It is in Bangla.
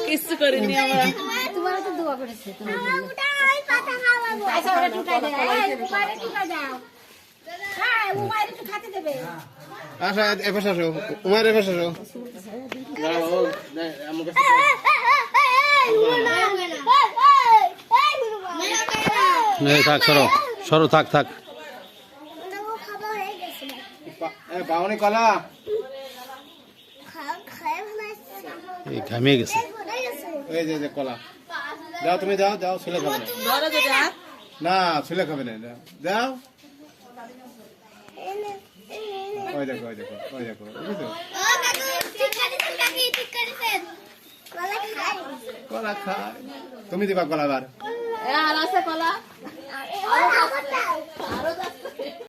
কিছু করিনি আমরা। তোমার তো দোয়া করেছে তোমার জন্য। আসো এপাশ আসো, উমার এপাশ আসো। থাক সরো সরো, থাক থাক। বাউনি কলা এই ঘামিয়ে গেছে। এই যে কলা যাও, তুমি যাও যাও, ছেলে খাবে না। ধরো যেটা না ছেলে খাবে না, যাও। ওই দেখো ওই দেখো ওই দেখো, বুঝছো? কলা খায়, তুমি দিবা কলা বার। আর আছে কলা।